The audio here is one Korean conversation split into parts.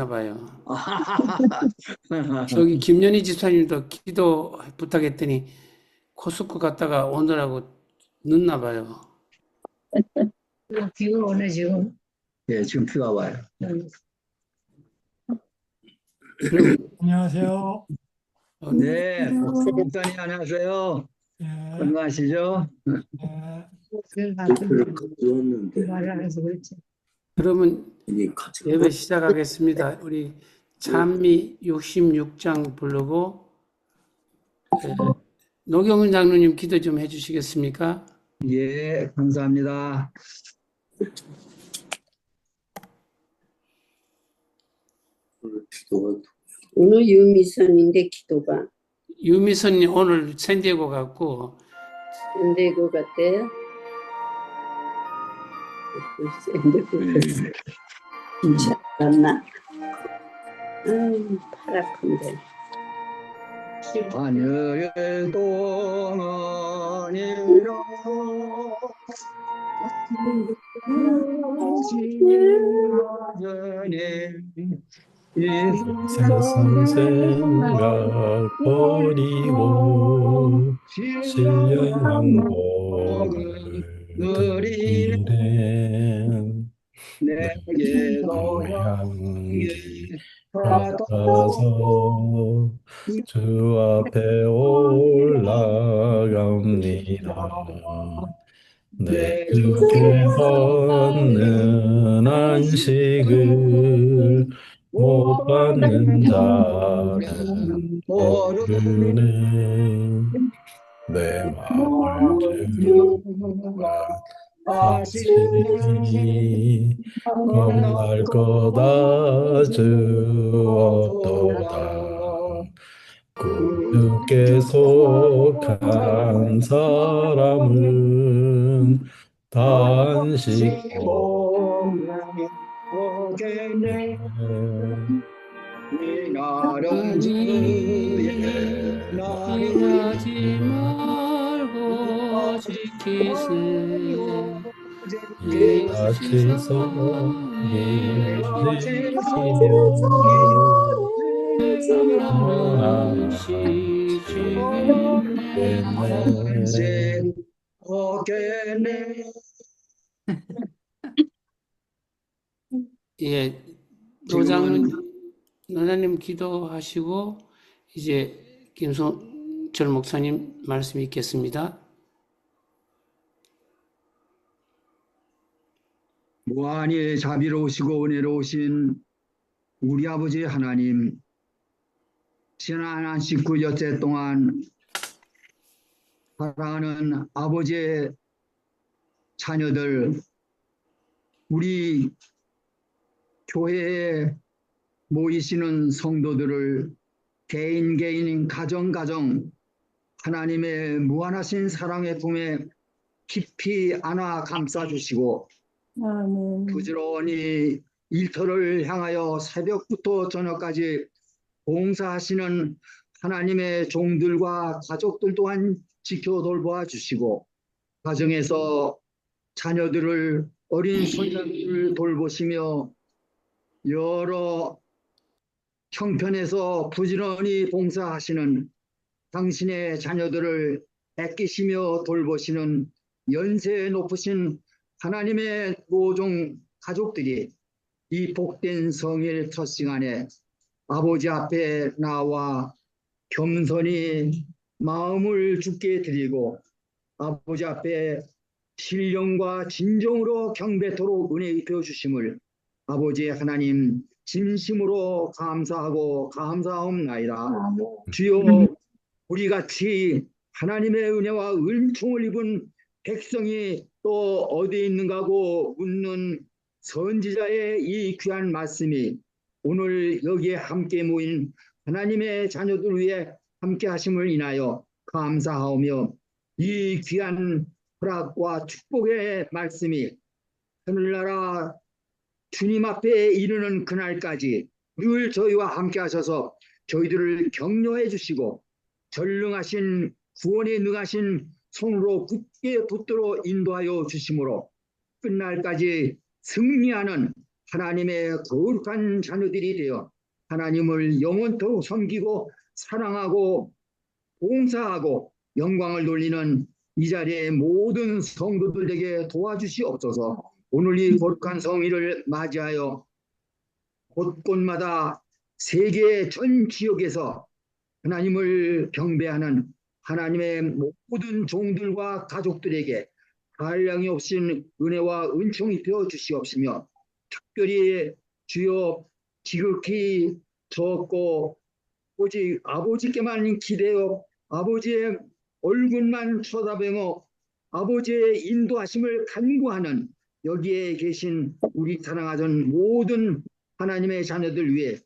하시나 봐요. 저기 김연희 집사님도 기도 부탁했더니 코스코 갔다가 오느라고 늦나 봐요. 비가 오네, 지금. 예, 지금 비가 와요. 그럼 안녕하세요. 네, 목사님 안녕하세요. 예, 건강하시죠? 예, 말을 안 해서 그렇지. 그러면 예배 시작하겠습니다. 우리 찬미 66장 부르고 노경은 장로님 기도 좀 해주시겠습니까? 예, 감사합니다. 오늘 유미선인데 기도가 유미선님 오늘 샌디에고 갔고 샌디에고 갔대요. 샌디에고 진짜 갔나? 팔 아픈데. 하늘의 동안이라 세상 생각 버리고 신령한 복을 드리랜 내게도 향기 받아서 받아서 주 앞에 올라갑니다. 내 주께 얻는 안식을 못 받는 자는 모르네. 내 마음을 주가 하시니 겁날 거다 주옵도다. 주께 속한 사람은 단식하네. 이 날은 주의 날이 하지 말고 지키세 다시 성이 지시겠네. 오겠네. 예, 노장님 기도하시고 이제 김성철 목사님 말씀 있겠습니다. 무한히 자비로우시고 은혜로우신 우리 아버지 하나님, 지난 한 19여째 동안 사랑하는 아버지의 자녀들, 우리 교회에 모이시는 성도들을 개인 가정 하나님의 무한하신 사랑의 품에 깊이 안아 감싸주시고 부지런히 일터를 향하여 새벽부터 저녁까지 봉사하시는 하나님의 종들과 가족들 또한 지켜 돌보아 주시고 가정에서 자녀들을 어린 손자들을 돌보시며 여러 형편에서 부지런히 봉사하시는 당신의 자녀들을 아끼시며 돌보시는 연세 높으신 하나님의 모종 가족들이 이 복된 성일 첫 시간에 아버지 앞에 나와 겸손히 마음을 주께 드리고 아버지 앞에 신령과 진정으로 경배토록 은혜 입혀 주심을 아버지 하나님 진심으로 감사하고 감사하옵나이다. 주여 우리 같이 하나님의 은혜와 은총을 입은 백성이 또 어디 있는가 하고 묻는 선지자의 이 귀한 말씀이 오늘 여기에 함께 모인 하나님의 자녀들 위해 함께 하심을 인하여 감사하오며 이 귀한 허락과 축복의 말씀이 하늘나라 주님 앞에 이르는 그날까지 늘 저희와 함께 하셔서 저희들을 격려해 주시고 전능하신 구원에 능하신 손으로 굳게 붙들어 인도하여 주심으로 끝날까지 승리하는 하나님의 거룩한 자녀들이 되어 하나님을 영원토록 섬기고 사랑하고 봉사하고 영광을 돌리는 이 자리의 모든 성도들에게 도와주시옵소서. 오늘 이 거룩한 성일을 맞이하여 곳곳마다 세계 전 지역에서 하나님을 경배하는 하나님의 모든 종들과 가족들에게 한량이 없인 은혜와 은총이 되어 주시옵시며, 특별히 주여 지극히 적고 오직 아버지께만 기대어 아버지의 얼굴만 쳐다보며 아버지의 인도하심을 간구하는 여기에 계신 우리 사랑하던 모든 하나님의 자녀들 위해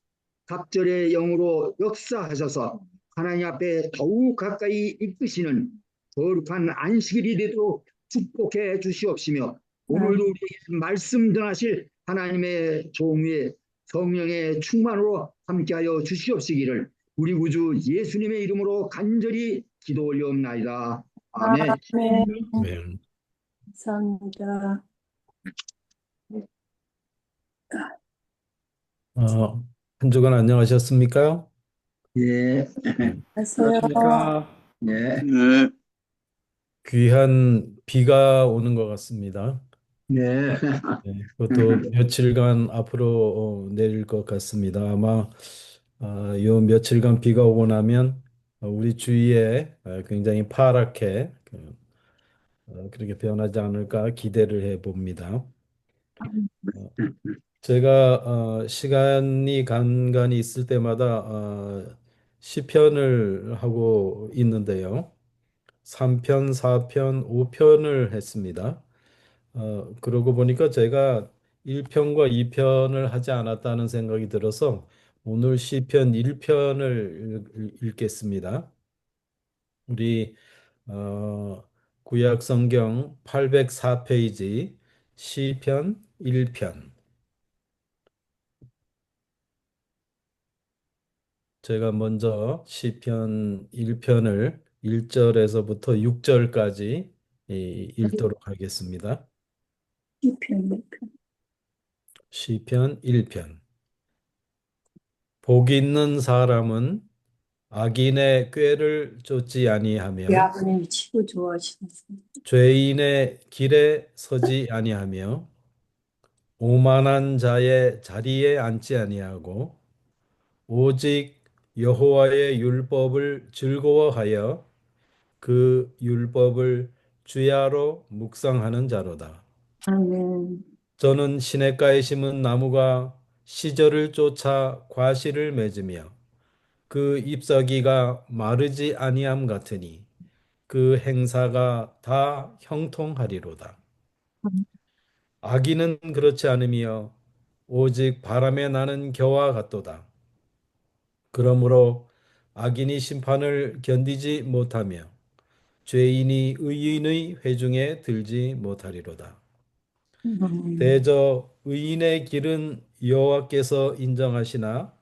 갑절의 영으로 역사하셔서 하나님 앞에 더욱 가까이 이끄시는 거룩한 안식일이 되도록 축복해 주시옵시며, 오늘도 우리에게 말씀 전하실 하나님의 종의 성령의 충만으로 함께하여 주시옵시기를 우리 구주 예수님의 이름으로 간절히 기도 올려옵나이다. 아멘. 아멘. 네. 감사합니다. 한 주간 안녕하셨습니까? 예, 안녕하세요. 안녕하십니까? 네, 네, 귀한 비가 오는 것 같습니다. 네. 네, 그것도 며칠간 앞으로 내릴 것 같습니다. 아마 요 며칠간 비가 오고 나면 우리 주위에 굉장히 파랗게 그렇게 변하지 않을까 기대를 해봅니다. 어, 제가 시간이 간간히 있을 때마다 시편을 하고 있는데요. 3편, 4편, 5편을 했습니다. 그러고 보니까 제가 1편과 2편을 하지 않았다는 생각이 들어서 오늘 시편 1편을 읽겠습니다. 우리 구약 성경 804페이지 시편 1편. 제가 먼저 시편 1편을 1절에서부터 6절까지 읽도록 하겠습니다. 시편 1편. 복 있는 사람은 악인의 꾀를 쫓지 아니하며 아버님 치고 좋아하시면서 죄인의 길에 서지 아니하며 오만한 자의 자리에 앉지 아니하고 오직 여호와의 율법을 즐거워하여 그 율법을 주야로 묵상하는 자로다. 아멘. 저는 시냇가에 심은 나무가 시절을 쫓아 과실을 맺으며 그 잎사귀가 마르지 아니함 같으니 그 행사가 다 형통하리로다. 악인은 그렇지 않으며 오직 바람에 나는 겨와 같도다. 그러므로 악인이 심판을 견디지 못하며 죄인이 의인의 회중에 들지 못하리로다. 대저 의인의 길은 여호와께서 인정하시나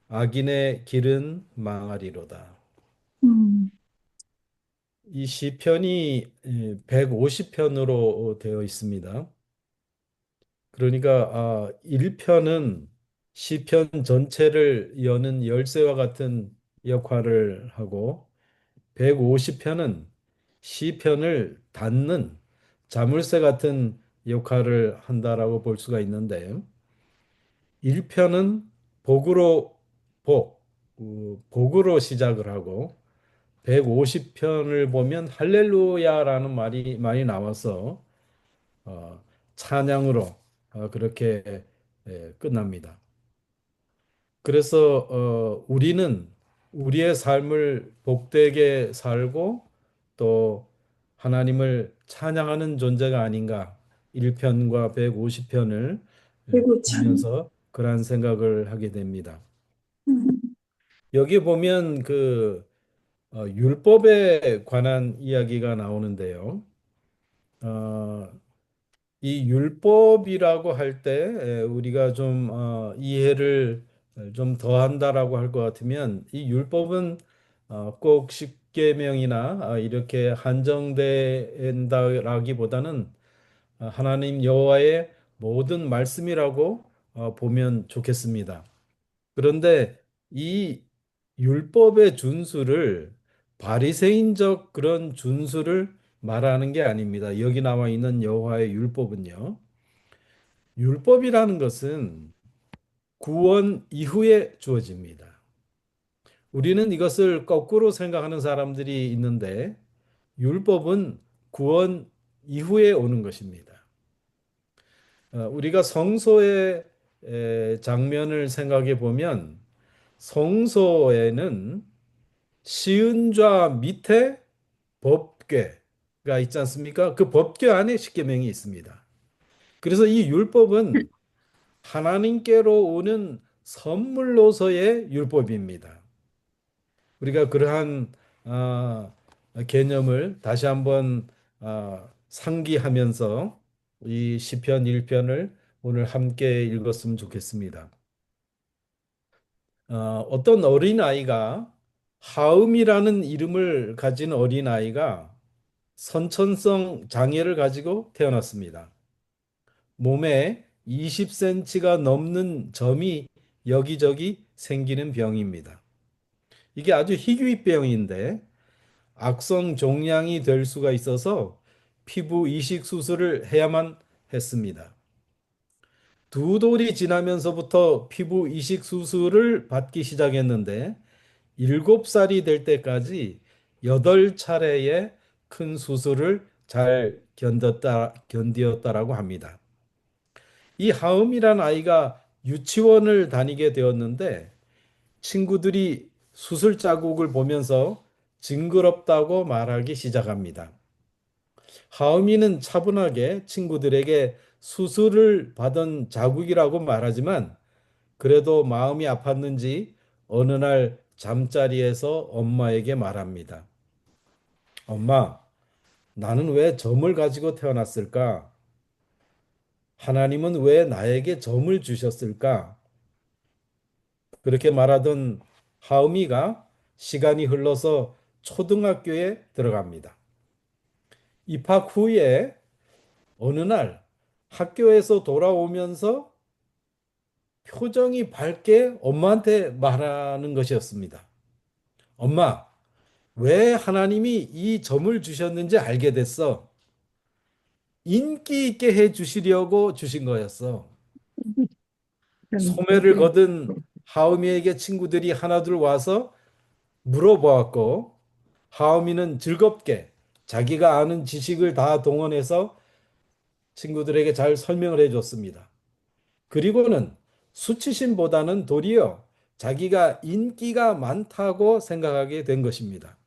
악인의 길은 망하리로다. 이 시편이 150편으로 되어 있습니다. 그러니까 1편은 시편 전체를 여는 열쇠와 같은 역할을 하고 150편은 시편을 닫는 자물쇠 같은 역할을 한다라고 볼 수가 있는데 1편은 복으로 복으로 시작을 하고 150편을 보면 할렐루야라는 말이 많이 나와서 찬양으로 그렇게 끝납니다. 그래서 우리는 우리의 삶을 복되게 살고 또 하나님을 찬양하는 존재가 아닌가 1편과 150편을 그리고 참 보면서 그러한 생각을 하게 됩니다. 여기 보면 그 율법에 관한 이야기가 나오는데요. 이 율법이라고 할 때 우리가 좀 이해를 좀 더 한다라고 할 것 같으면 이 율법은 꼭 십계명이나 이렇게 한정된다라기보다는 하나님 여호와의 모든 말씀이라고 보면 좋겠습니다. 그런데 이 율법의 준수를 바리새인적 그런 준수를 말하는 게 아닙니다. 여기 나와 있는 여호와의 율법은요. 율법이라는 것은 구원 이후에 주어집니다. 우리는 이것을 거꾸로 생각하는 사람들이 있는데 율법은 구원 이후에 오는 것입니다. 우리가 성소의 장면을 생각해 보면 성소에는 시은좌 밑에 법궤가 있지 않습니까? 그 법궤 안에 십계명이 있습니다. 그래서 이 율법은 하나님께로 오는 선물로서의 율법입니다. 우리가 그러한 아, 개념을 다시 한번 상기하면서 이 시편 1편을 오늘 함께 읽었으면 좋겠습니다. 어떤 어린아이가 하음이라는 이름을 가진 어린아이가 선천성 장애를 가지고 태어났습니다. 몸에 20cm가 넘는 점이 여기저기 생기는 병입니다. 이게 아주 희귀병인데 악성 종양이 될 수가 있어서 피부 이식 수술을 해야만 했습니다. 두 돌이 지나면서부터 피부 이식 수술을 받기 시작했는데 7살이 될 때까지 8차례의 큰 수술을 잘 견디었다라고 합니다. 이 하음이란 아이가 유치원을 다니게 되었는데 친구들이 수술 자국을 보면서 징그럽다고 말하기 시작합니다. 하음이는 차분하게 친구들에게 수술을 받은 자국이라고 말하지만 그래도 마음이 아팠는지 어느 날 잠자리에서 엄마에게 말합니다. 엄마, 나는 왜 점을 가지고 태어났을까? 하나님은 왜 나에게 점을 주셨을까? 그렇게 말하던 하음이가 시간이 흘러서 초등학교에 들어갑니다. 입학 후에 어느 날 학교에서 돌아오면서 표정이 밝게 엄마한테 말하는 것이었습니다. 엄마, 왜 하나님이 이 점을 주셨는지 알게 됐어. 인기 있게 해 주시려고 주신 거였어. 소매를 거둔 하음이에게 친구들이 하나둘 와서 물어보았고 하음이는 즐겁게 자기가 아는 지식을 다 동원해서 친구들에게 잘 설명을 해줬습니다. 그리고는 수치심보다는 도리어 자기가 인기가 많다고 생각하게 된 것입니다.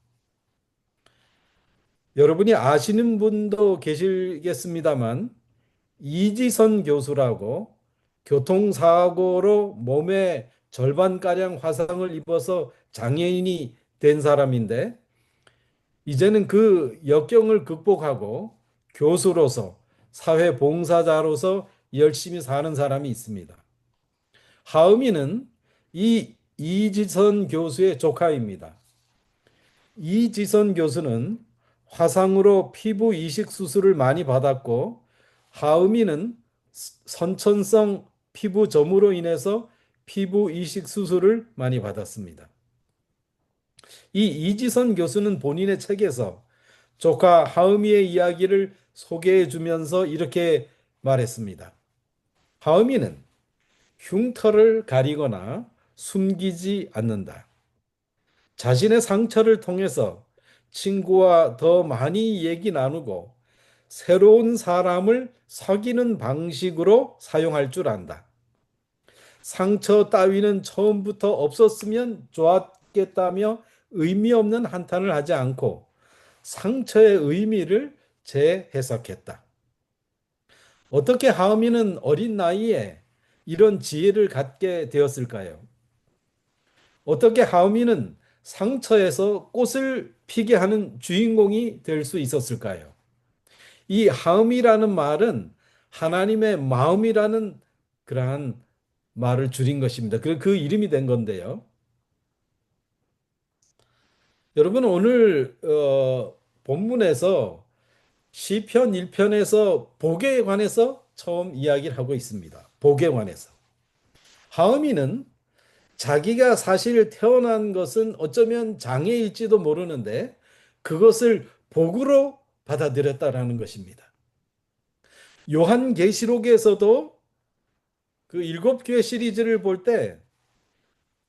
여러분이 아시는 분도 계시겠습니다만 이지선 교수라고 교통사고로 몸의 절반가량 화상을 입어서 장애인이 된 사람인데 이제는 그 역경을 극복하고 교수로서 사회봉사자로서 열심히 사는 사람이 있습니다. 하음이는 이 이지선 교수의 조카입니다. 이지선 교수는 화상으로 피부 이식 수술을 많이 받았고 하음이는 선천성 피부점으로 인해서 피부 이식 수술을 많이 받았습니다. 이 이지선 교수는 본인의 책에서 조카 하음이의 이야기를 소개해 주면서 이렇게 말했습니다. 하음이는 흉터를 가리거나 숨기지 않는다. 자신의 상처를 통해서 친구와 더 많이 얘기 나누고 새로운 사람을 사귀는 방식으로 사용할 줄 안다. 상처 따위는 처음부터 없었으면 좋았겠다며 의미 없는 한탄을 하지 않고 상처의 의미를 재해석했다. 어떻게 하음이는 어린 나이에 이런 지혜를 갖게 되었을까요? 어떻게 하음이는 상처에서 꽃을 피게 하는 주인공이 될 수 있었을까요? 이 하음이라는 말은 하나님의 마음이라는 그러한 말을 줄인 것입니다. 그 이름이 된 건데요. 여러분 오늘 본문에서 시편 1편에서 복에 관해서 처음 이야기를 하고 있습니다. 복에 관해서. 하음이는 자기가 사실 태어난 것은 어쩌면 장애일지도 모르는데 그것을 복으로 받아들였다라는 것입니다. 요한계시록에서도 그 일곱 교회 시리즈를 볼 때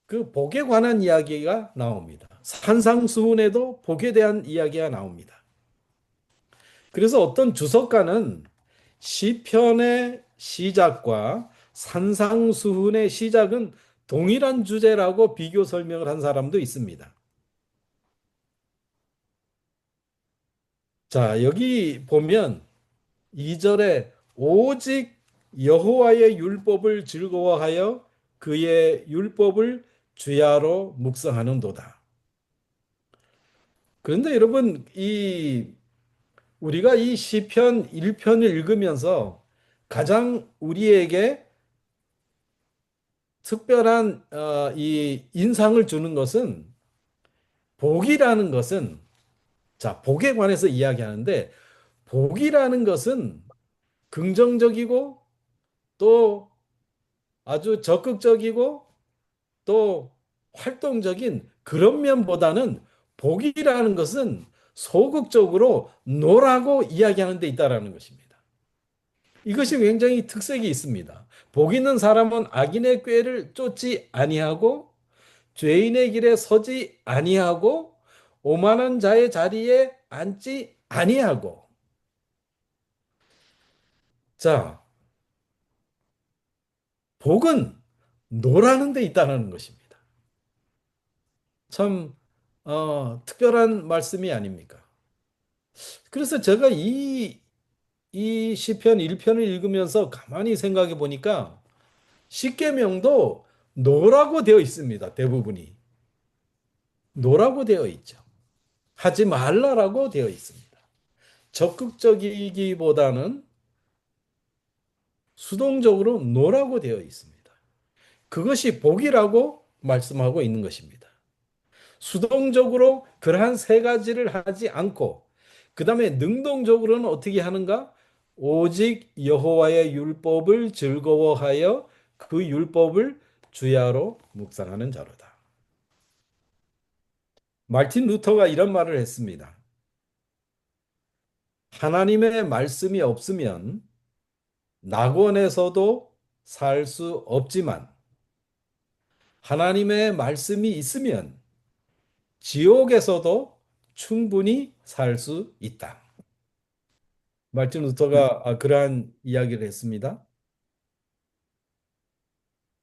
그 복에 관한 이야기가 나옵니다. 산상수훈에도 복에 대한 이야기가 나옵니다. 그래서 어떤 주석가는 시편의 시작과 산상수훈의 시작은 동일한 주제라고 비교 설명을 한 사람도 있습니다. 자, 여기 보면 2절에 오직 여호와의 율법을 즐거워하여 그의 율법을 주야로 묵상하는도다. 그런데 여러분, 우리가 이 시편 1편을 읽으면서 가장 우리에게 특별한 이 인상을 주는 것은 복이라는 것은, 자, 복에 관해서 이야기하는데 복이라는 것은 긍정적이고 또 아주 적극적이고 또 활동적인 그런 면보다는 복이라는 것은 소극적으로 노라고 이야기하는 데 있다라는 것입니다. 이것이 굉장히 특색이 있습니다. 복 있는 사람은 악인의 꾀를 쫓지 아니하고 죄인의 길에 서지 아니하고 오만한 자의 자리에 앉지 아니하고. 자, 복은 노라는 데 있다는 것입니다. 참 특별한 말씀이 아닙니까? 그래서 제가 이 시편 1편을 읽으면서 가만히 생각해 보니까 십계명도 노라고 되어 있습니다. 대부분이. 노라고 되어 있죠. 하지 말라라고 되어 있습니다. 적극적이기보다는 수동적으로 노라고 되어 있습니다. 그것이 복이라고 말씀하고 있는 것입니다. 수동적으로 그러한 세 가지를 하지 않고 그 다음에 능동적으로는 어떻게 하는가? 오직 여호와의 율법을 즐거워하여 그 율법을 주야로 묵상하는 자로다. 마틴 루터가 이런 말을 했습니다. 하나님의 말씀이 없으면 낙원에서도 살 수 없지만 하나님의 말씀이 있으면 지옥에서도 충분히 살 수 있다. 마틴 루터가 그러한 이야기를 했습니다.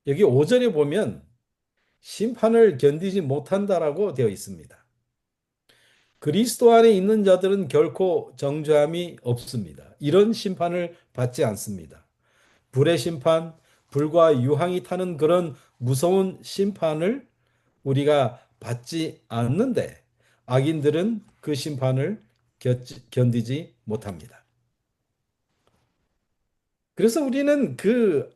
여기 5절에 보면 심판을 견디지 못한다라고 되어 있습니다. 그리스도 안에 있는 자들은 결코 정죄함이 없습니다. 이런 심판을 받지 않습니다. 불의 심판, 불과 유황이 타는 그런 무서운 심판을 우리가 받지 않는데 악인들은 그 심판을 견디지 못합니다. 그래서 우리는 그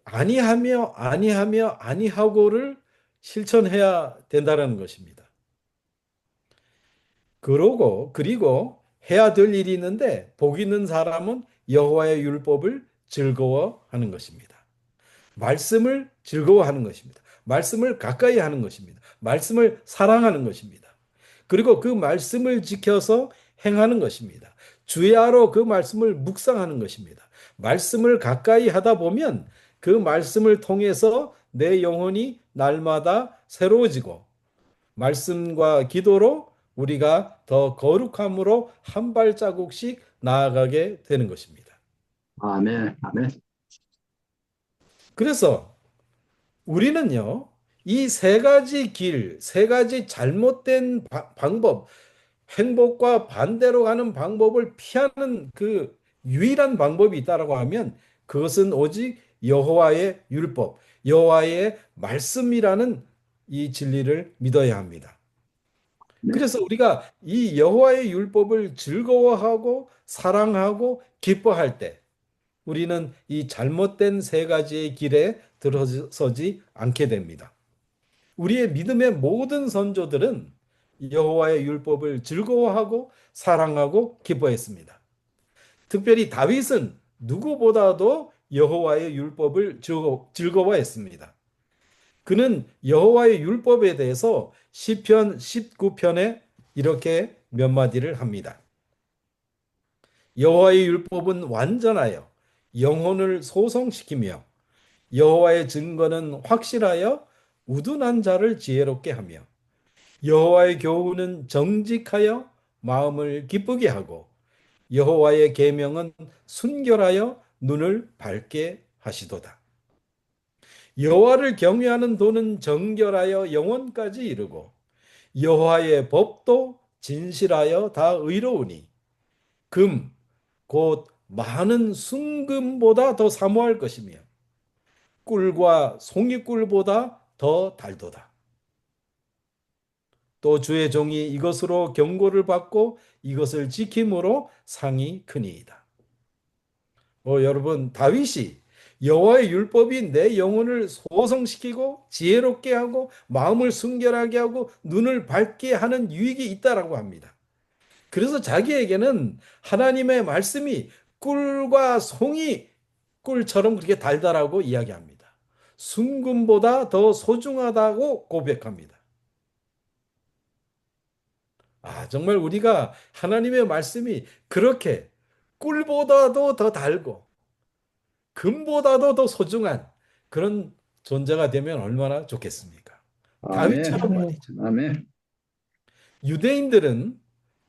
아니하고를 실천해야 된다는 것입니다. 그리고 해야 될 일이 있는데 복 있는 사람은 여호와의 율법을 즐거워하는 것입니다. 말씀을 즐거워하는 것입니다. 말씀을 가까이 하는 것입니다. 말씀을 사랑하는 것입니다. 그리고 그 말씀을 지켜서 행하는 것입니다. 주야로 그 말씀을 묵상하는 것입니다. 말씀을 가까이 하다 보면 그 말씀을 통해서 내 영혼이 날마다 새로워지고 말씀과 기도로 우리가 더 거룩함으로 한 발자국씩 나아가게 되는 것입니다. 아멘, 아멘. 그래서 우리는요, 이 세 가지 길, 세 가지 잘못된 방법, 행복과 반대로 가는 방법을 피하는 그 유일한 방법이 있다라고 하면 그것은 오직 여호와의 율법, 여호와의 말씀이라는 이 진리를 믿어야 합니다. 네. 그래서 우리가 이 여호와의 율법을 즐거워하고 사랑하고 기뻐할 때 우리는 이 잘못된 세 가지의 길에 들어서지 않게 됩니다. 우리의 믿음의 모든 선조들은 여호와의 율법을 즐거워하고 사랑하고 기뻐했습니다. 특별히 다윗은 누구보다도 여호와의 율법을 즐거워했습니다. 그는 여호와의 율법에 대해서 시편 19편에 이렇게 몇 마디를 합니다. 여호와의 율법은 완전하여 영혼을 소성시키며 여호와의 증거는 확실하여 우둔한 자를 지혜롭게 하며 여호와의 교훈은 정직하여 마음을 기쁘게 하고 여호와의 계명은 순결하여 눈을 밝게 하시도다. 여호와를 경외하는 도는 정결하여 영혼까지 이르고 여호와의 법도 진실하여 다 의로우니 금 곧 많은 순금보다 더 사모할 것이며 꿀과 송이꿀보다 더 달도다. 또 주의 종이 이것으로 경고를 받고 이것을 지킴으로 상이 크니이다. 여러분, 다윗이 여호와의 율법이 내 영혼을 소성시키고 지혜롭게 하고 마음을 순결하게 하고 눈을 밝게 하는 유익이 있다라고 합니다. 그래서 자기에게는 하나님의 말씀이 꿀과 송이 꿀처럼 그렇게 달달하고 이야기합니다. 순금보다 더 소중하다고 고백합니다. 정말 우리가 하나님의 말씀이 그렇게 꿀보다도 더 달고 금보다도 더 소중한 그런 존재가 되면 얼마나 좋겠습니까? 다윗처럼 아멘. 말이죠. 아멘. 유대인들은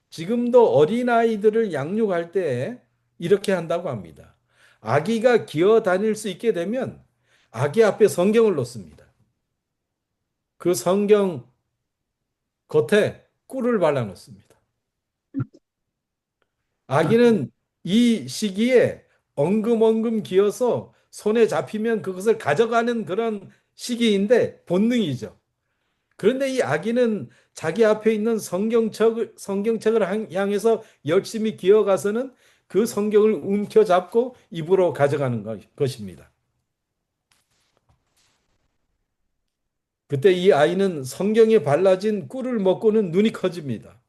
지금도 어린아이들을 양육할 때 이렇게 한다고 합니다. 아기가 기어 다닐 수 있게 되면 아기 앞에 성경을 놓습니다. 그 성경 겉에 꿀을 발라 놓습니다. 아기는 이 시기에 엉금엉금 기어서 손에 잡히면 그것을 가져가는 그런 시기인데 본능이죠. 그런데 이 아기는 자기 앞에 있는 성경책을 향해서 열심히 기어가서는 그 성경을 움켜잡고 입으로 가져가는 것입니다. 그때 이 아이는 성경에 발라진 꿀을 먹고는 눈이 커집니다.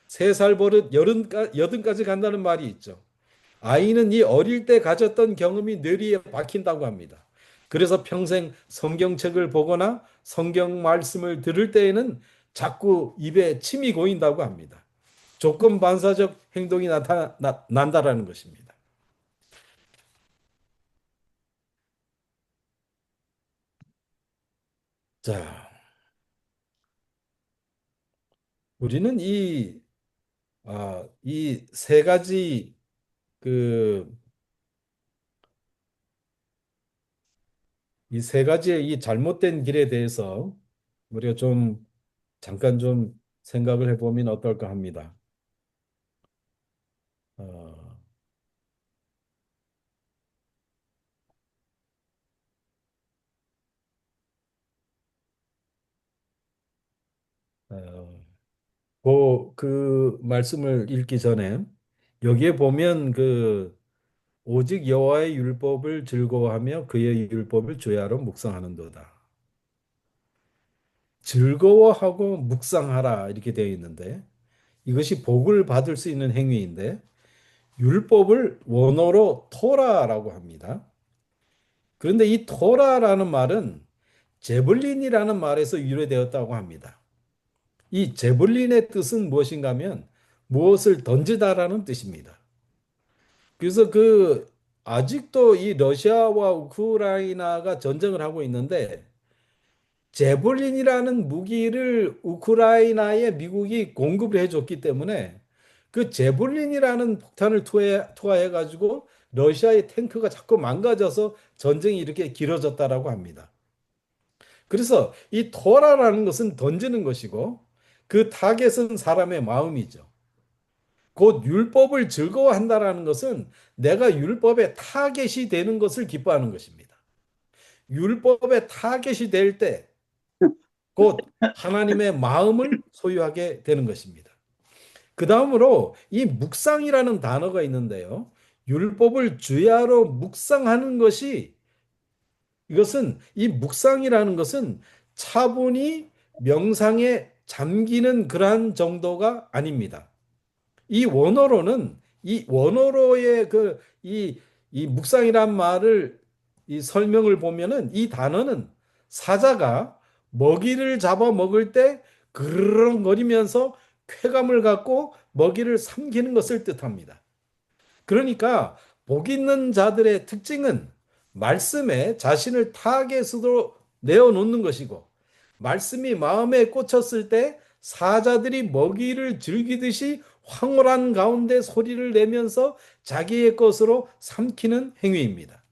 3살 버릇 여든까지 간다는 말이 있죠. 아이는 이 어릴 때 가졌던 경험이 뇌리에 박힌다고 합니다. 그래서 평생 성경책을 보거나 성경 말씀을 들을 때에는 자꾸 입에 침이 고인다고 합니다. 조건 반사적 행동이 난다라는 것입니다. 자, 우리는 이 세 가지 그 이 세 가지의 이 잘못된 길에 대해서 우리가 좀 잠깐 좀 생각을 해보면 어떨까 합니다. 어, 어, 그 말씀을 읽기 전에 여기에 보면 오직 여호와의 율법을 즐거워하며 그의 율법을 주야로 묵상하는도다. 즐거워하고 묵상하라 이렇게 되어 있는데 이것이 복을 받을 수 있는 행위인데 율법을 원어로 토라라고 합니다. 그런데 이 토라라는 말은 제블린이라는 말에서 유래되었다고 합니다. 이 제블린의 뜻은 무엇인가 하면 무엇을 던지다라는 뜻입니다. 그래서 아직도 이 러시아와 우크라이나가 전쟁을 하고 있는데 제블린이라는 무기를 우크라이나에 미국이 공급을 해줬기 때문에 그 제블린이라는 폭탄을 투하해 가지고 러시아의 탱크가 자꾸 망가져서 전쟁이 이렇게 길어졌다라고 합니다. 그래서 이 토라라는 것은 던지는 것이고 그 타겟은 사람의 마음이죠. 곧 율법을 즐거워한다라는 것은 내가 율법의 타겟이 되는 것을 기뻐하는 것입니다. 율법의 타겟이 될 때 곧 하나님의 마음을 소유하게 되는 것입니다. 그 다음으로 이 묵상이라는 단어가 있는데요. 율법을 주야로 묵상하는 것이 이것은 이 묵상이라는 것은 차분히 명상에 잠기는 그러한 정도가 아닙니다. 이 원어로의 이 묵상이란 말을 이 설명을 보면은 이 단어는 사자가 먹이를 잡아 먹을 때 그르렁거리면서 쾌감을 갖고 먹이를 삼키는 것을 뜻합니다. 그러니까 복 있는 자들의 특징은 말씀에 자신을 타겟으로 내어놓는 것이고, 말씀이 마음에 꽂혔을 때 사자들이 먹이를 즐기듯이 황홀한 가운데 소리를 내면서 자기의 것으로 삼키는 행위입니다.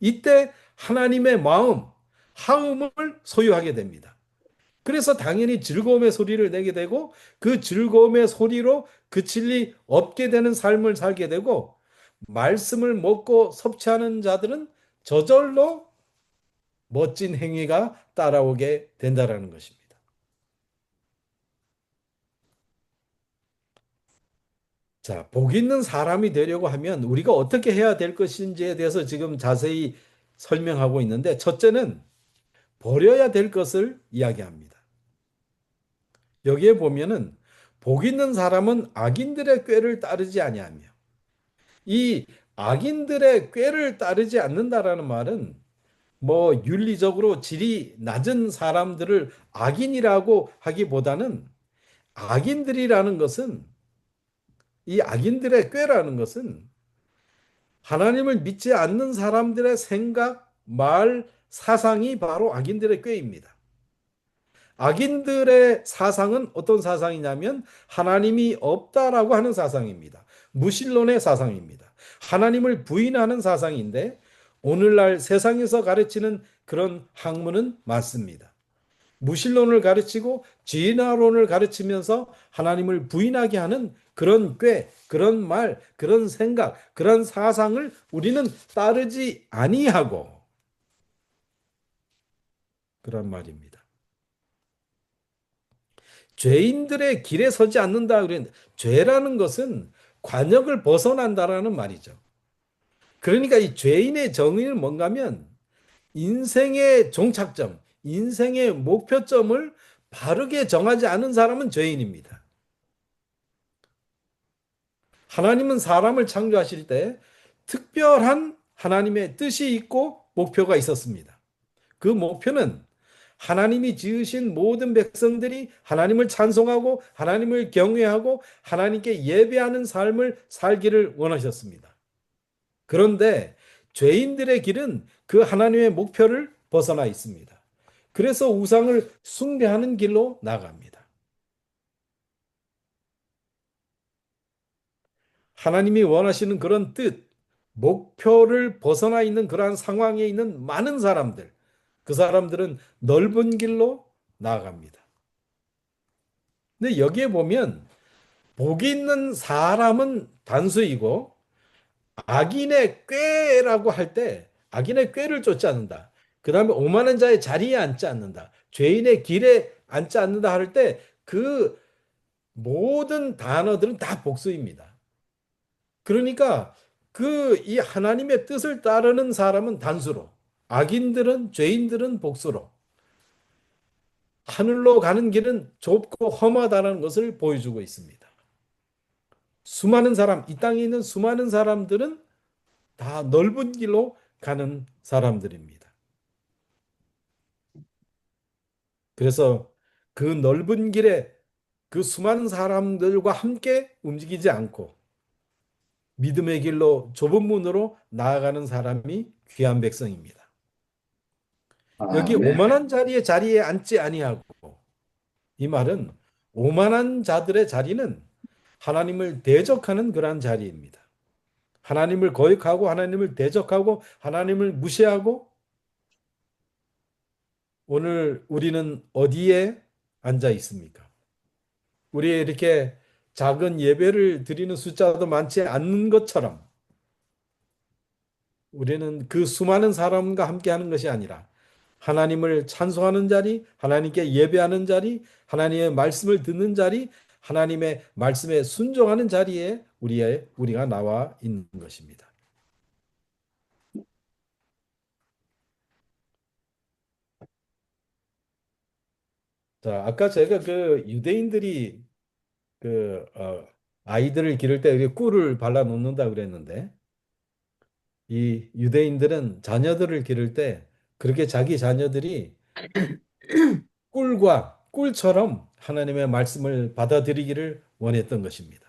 이때 하나님의 마음, 하음을 소유하게 됩니다. 그래서 당연히 즐거움의 소리를 내게 되고, 그 즐거움의 소리로 그칠 리 없게 되는 삶을 살게 되고, 말씀을 먹고 섭취하는 자들은 저절로 멋진 행위가 따라오게 된다라는 것입니다. 자, 복 있는 사람이 되려고 하면 우리가 어떻게 해야 될 것인지에 대해서 지금 자세히 설명하고 있는데, 첫째는 버려야 될 것을 이야기합니다. 여기에 보면은 복 있는 사람은 악인들의 꾀를 따르지 아니하며, 이 악인들의 꾀를 따르지 않는다라는 말은 뭐 윤리적으로 질이 낮은 사람들을 악인이라고 하기보다는, 악인들이라는 것은, 이 악인들의 꾀라는 것은 하나님을 믿지 않는 사람들의 생각, 말, 사상이 바로 악인들의 꾀입니다. 악인들의 사상은 어떤 사상이냐면 하나님이 없다라고 하는 사상입니다. 무신론의 사상입니다. 하나님을 부인하는 사상인데, 오늘날 세상에서 가르치는 그런 학문은 맞습니다. 무신론을 가르치고 진화론을 가르치면서 하나님을 부인하게 하는 그런 꾀, 그런 말, 그런 생각, 그런 사상을 우리는 따르지 아니하고, 그런 말입니다. 죄인들의 길에 서지 않는다 그랬는데, 죄라는 것은 관역을 벗어난다라는 말이죠. 그러니까 이 죄인의 정의는 뭔가 하면 인생의 종착점, 인생의 목표점을 바르게 정하지 않은 사람은 죄인입니다. 하나님은 사람을 창조하실 때 특별한 하나님의 뜻이 있고 목표가 있었습니다. 그 목표는 하나님이 지으신 모든 백성들이 하나님을 찬송하고 하나님을 경외하고 하나님께 예배하는 삶을 살기를 원하셨습니다. 그런데 죄인들의 길은 그 하나님의 목표를 벗어나 있습니다. 그래서 우상을 숭배하는 길로 나갑니다. 하나님이 원하시는 그런 뜻, 목표를 벗어나 있는 그러한 상황에 있는 많은 사람들, 그 사람들은 넓은 길로 나아갑니다. 근데 여기에 보면 복 있는 사람은 단수이고, 악인의 꾀라고 할 때 악인의 꾀를 쫓지 않는다. 그 다음에 오만한 자의 자리에 앉지 않는다. 죄인의 길에 앉지 않는다 할 때 그 모든 단어들은 다 복수입니다. 그러니까 그 이 하나님의 뜻을 따르는 사람은 단수로, 악인들은, 죄인들은 복수로, 하늘로 가는 길은 좁고 험하다는 것을 보여주고 있습니다. 수많은 사람, 이 땅에 있는 수많은 사람들은 다 넓은 길로 가는 사람들입니다. 그래서 그 넓은 길에 그 수많은 사람들과 함께 움직이지 않고 믿음의 길로 좁은 문으로 나아가는 사람이 귀한 백성입니다. 여기 아멘. 오만한 자리에 앉지 아니하고, 이 말은 오만한 자들의 자리는 하나님을 대적하는 그러한 자리입니다. 하나님을 거역하고 하나님을 대적하고 하나님을 무시하고, 오늘 우리는 어디에 앉아 있습니까? 우리 이렇게 작은 예배를 드리는 숫자도 많지 않는 것처럼 우리는 그 수많은 사람과 함께 하는 것이 아니라 하나님을 찬송하는 자리, 하나님께 예배하는 자리, 하나님의 말씀을 듣는 자리, 하나님의 말씀에 순종하는 자리에 우리가 나와 있는 것입니다. 자, 아까 제가 그 유대인들이 그 아이들을 기를 때 꿀을 발라 놓는다 그랬는데, 이 유대인들은 자녀들을 기를 때 그렇게 자기 자녀들이 꿀처럼 하나님의 말씀을 받아들이기를 원했던 것입니다.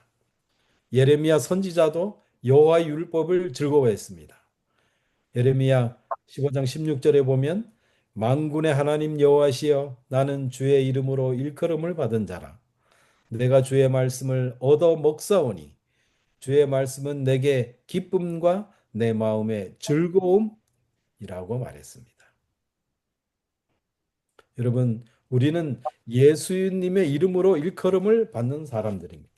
예레미야 선지자도 여호와의 율법을 즐거워했습니다. 예레미야 15장 16절에 보면 만군의 하나님 여호와시여 나는 주의 이름으로 일컬음을 받은 자라. 내가 주의 말씀을 얻어 먹사오니 주의 말씀은 내게 기쁨과 내 마음의 즐거움이라고 말했습니다. 여러분, 우리는 예수님의 이름으로 일컬음을 받는 사람들입니다.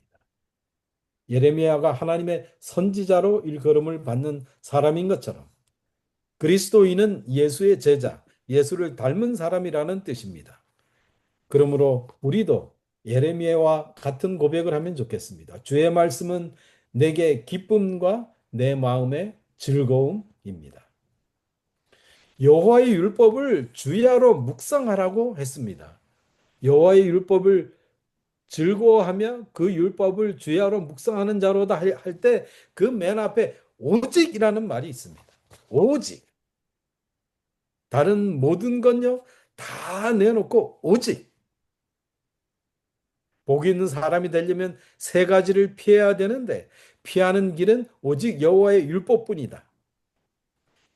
예레미야가 하나님의 선지자로 일컬음을 받는 사람인 것처럼 그리스도인은 예수의 제자, 예수를 닮은 사람이라는 뜻입니다. 그러므로 우리도 예레미야와 같은 고백을 하면 좋겠습니다. 주의 말씀은 내게 기쁨과 내 마음의 즐거움입니다. 여호와의 율법을 주야로 묵상하라고 했습니다. 여호와의 율법을 즐거워하며 그 율법을 주야로 묵상하는 자로다 할 때 그 맨 앞에 오직이라는 말이 있습니다. 오직. 다른 모든 건요 다 내놓고 오직. 복이 있는 사람이 되려면 세 가지를 피해야 되는데 피하는 길은 오직 여호와의 율법뿐이다.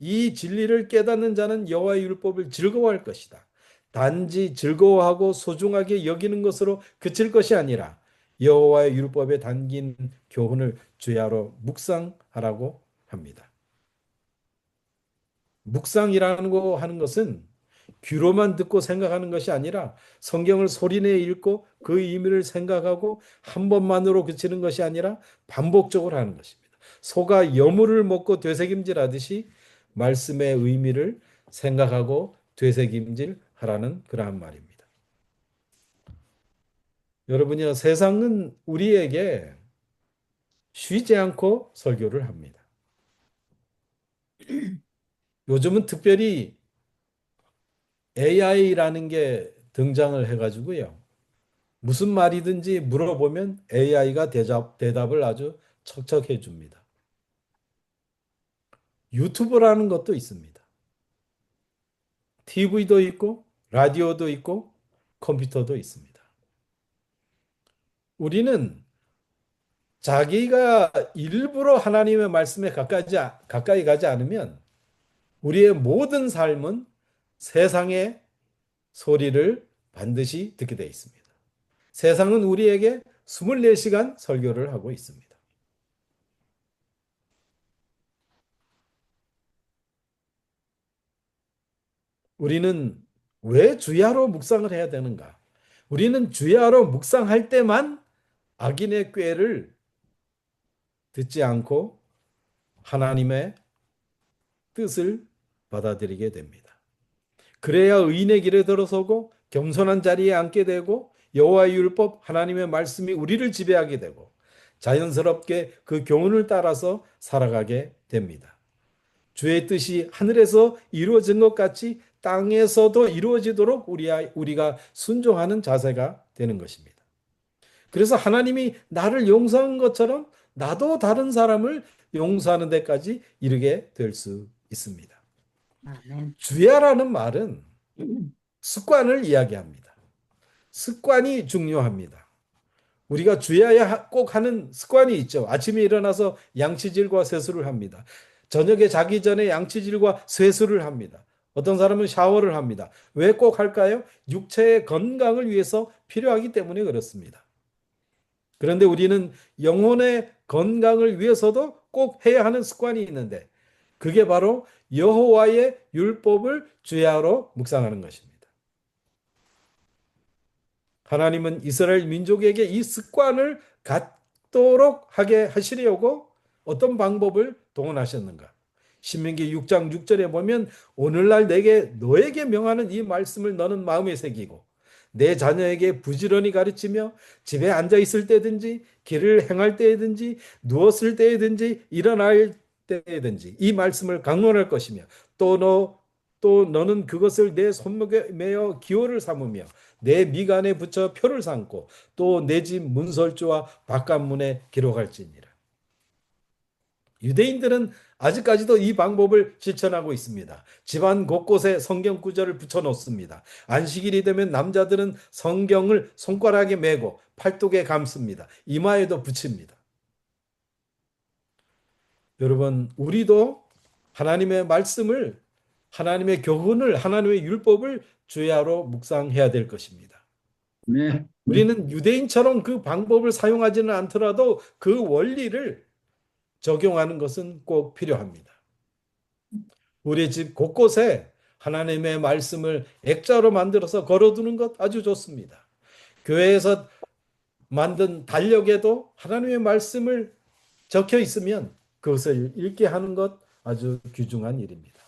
이 진리를 깨닫는 자는 여호와의 율법을 즐거워할 것이다. 단지 즐거워하고 소중하게 여기는 것으로 그칠 것이 아니라 여호와의 율법에 담긴 교훈을 주야로 묵상하라고 합니다. 묵상이라는 거 하는 것은 귀로만 듣고 생각하는 것이 아니라 성경을 소리내 읽고 그 의미를 생각하고 한 번만으로 그치는 것이 아니라 반복적으로 하는 것입니다. 소가 여물을 먹고 되새김질하듯이 말씀의 의미를 생각하고 되새김질하라는 그러한 말입니다. 여러분이요, 세상은 우리에게 쉬지 않고 설교를 합니다. 요즘은 특별히 AI라는 게 등장을 해가지고요. 무슨 말이든지 물어보면 AI가 대답을 아주 척척해 줍니다. 유튜브라는 것도 있습니다. TV도 있고 라디오도 있고 컴퓨터도 있습니다. 우리는 자기가 일부러 하나님의 말씀에 가까이 가지 않으면 우리의 모든 삶은 세상의 소리를 반드시 듣게 되어 있습니다. 세상은 우리에게 24시간 설교를 하고 있습니다. 우리는 왜 주야로 묵상을 해야 되는가? 우리는 주야로 묵상할 때만 악인의 꾀를 듣지 않고 하나님의 뜻을 받아들이게 됩니다. 그래야 의인의 길에 들어서고 겸손한 자리에 앉게 되고 여호와의 율법 하나님의 말씀이 우리를 지배하게 되고 자연스럽게 그 교훈을 따라서 살아가게 됩니다. 주의 뜻이 하늘에서 이루어진 것 같이 땅에서도 이루어지도록 우리가 순종하는 자세가 되는 것입니다. 그래서 하나님이 나를 용서한 것처럼 나도 다른 사람을 용서하는 데까지 이르게 될 수 있습니다. 아멘. 주야라는 말은 습관을 이야기합니다. 습관이 중요합니다. 우리가 주야야 꼭 하는 습관이 있죠. 아침에 일어나서 양치질과 세수를 합니다. 저녁에 자기 전에 양치질과 세수를 합니다. 어떤 사람은 샤워를 합니다. 왜 꼭 할까요? 육체의 건강을 위해서 필요하기 때문에 그렇습니다. 그런데 우리는 영혼의 건강을 위해서도 꼭 해야 하는 습관이 있는데 그게 바로 여호와의 율법을 주야로 묵상하는 것입니다. 하나님은 이스라엘 민족에게 이 습관을 갖도록 하게 하시려고 어떤 방법을 동원하셨는가? 신명기 6장 6절에 보면 오늘날 너에게 명하는 이 말씀을 너는 마음에 새기고 내 자녀에게 부지런히 가르치며 집에 앉아 있을 때든지 길을 행할 때든지 누웠을 때든지 일어날 때든지 이 말씀을 강론할 것이며 또 너는 그것을 내 손목에 매어 기호를 삼으며 내 미간에 붙여 표를 삼고 또 내 집 문설주와 바깥문에 기록할지니라. 유대인들은 아직까지도 이 방법을 실천하고 있습니다. 집안 곳곳에 성경 구절을 붙여 놓습니다. 안식일이 되면 남자들은 성경을 손가락에 메고 팔뚝에 감습니다. 이마에도 붙입니다. 여러분, 우리도 하나님의 말씀을, 하나님의 교훈을, 하나님의 율법을 주야로 묵상해야 될 것입니다. 아멘. 우리는 유대인처럼 그 방법을 사용하지는 않더라도 그 원리를 적용하는 것은 꼭 필요합니다. 우리 집 곳곳에 하나님의 말씀을 액자로 만들어서 걸어두는 것 아주 좋습니다. 교회에서 만든 달력에도 하나님의 말씀을 적혀 있으면 그것을 읽게 하는 것 아주 귀중한 일입니다.